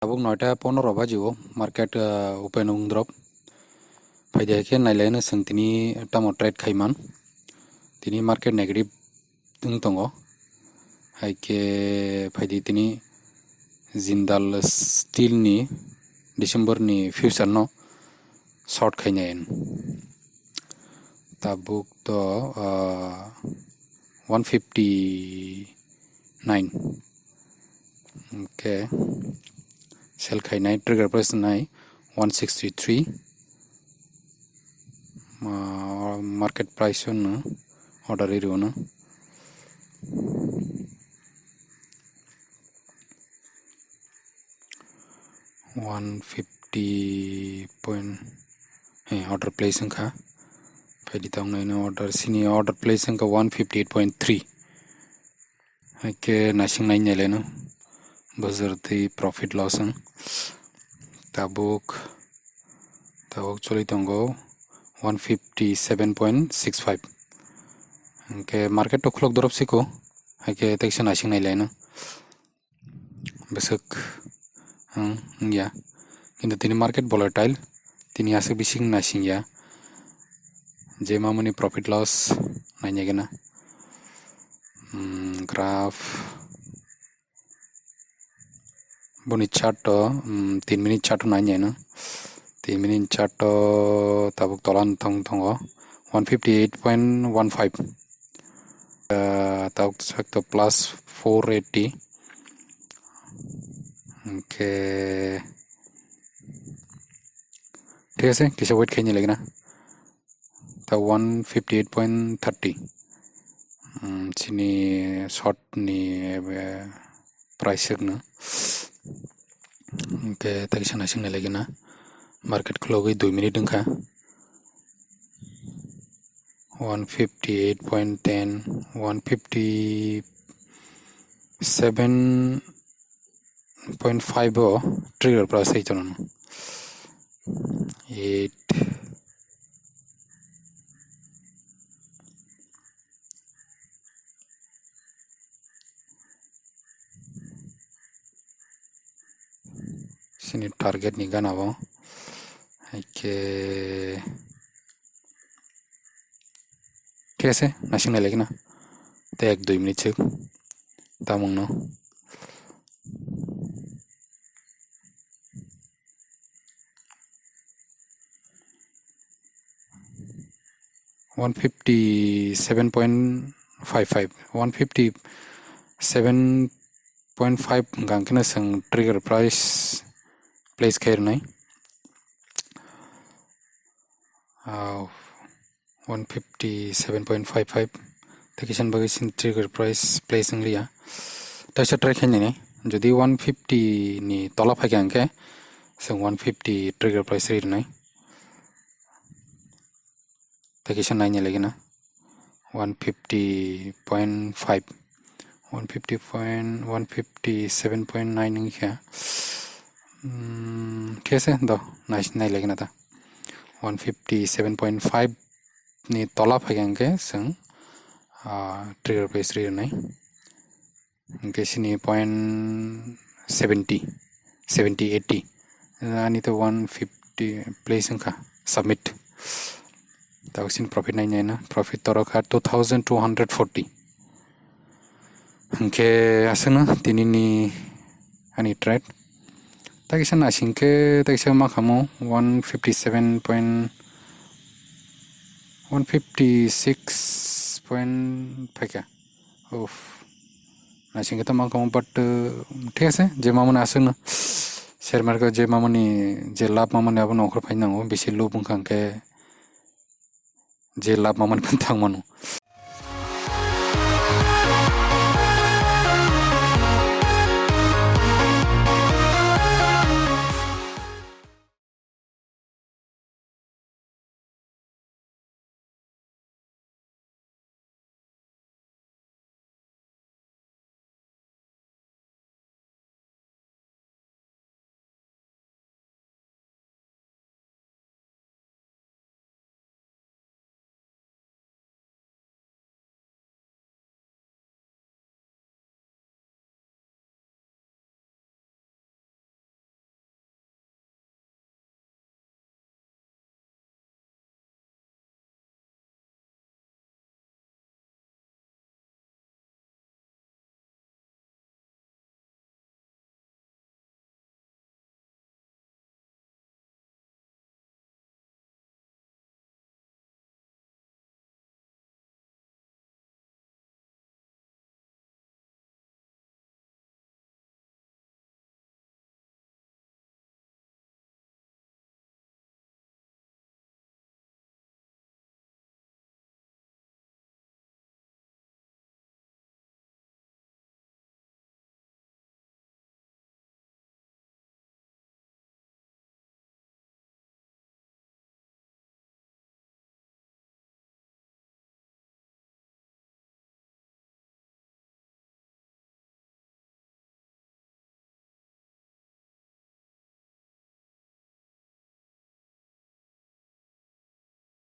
Abuk 9:15 bajibo market open drop faida ke nailena sing tini tamo trade khaiman tini market negative tongo haike faidi tini Jindal steel ni December ni future no short khainayen tabuk to 159 okay sell khainai trigger price nai 163 market price no order iro no 150 point order placing kha faidi tang nai no order sini order placing ka 158.3 ke nasing nai nele no bazarti profit loss tabuk choli tongo 157.65 ke market to clock drop siko ke tection nasing nai leno besok ya কিন্তু তিনি market volatile তিনি আসে bising nasing ya je mamuni profit loss nanya gena graph boni chart 3 minute chart nanya no 3 minute chart tabuk tolan tongo 158.15 tabuk sakto plus 480 okay ठीक है किसे wait खेलने लगे ना तो 158.30 sini short ni price na okay tadi sana sini lagi na market close goi 2 minute dengka 158.10 157.5 trigger price hai chalo 8 sini target ni gana bo ke कैसे नशिंग ले लेकिन ते 1-2 मिनट से तामुंग no 157.55 157.5 gangkena sang trigger price place khair nai 157.55 takisan bagisin trigger price placing liya tasha try khaine ne jodi 150 ni tola phage angke sang 150 trigger price rir nai takisan nai lagi na 150.5 157.9 ingkha कैसे दो nice नहीं लगे ना था 157.5 ni tola phagangke sang trigger price rir nai ke sini 0.70 80 ani to 150 place ka submit tausin profit nai na profit toraka 2240 ke asana tinini ani trade takisan asingke takisa makamo 156.5 of asingke to makamo but ঠিক আছে যে মামনে আসেন share market যে মামনি যে লাভ মামনি আবন অখর ফাইনাঙ্গো বেশি লোভ খাঙ্কে যে লাভ মামনি থাকমানো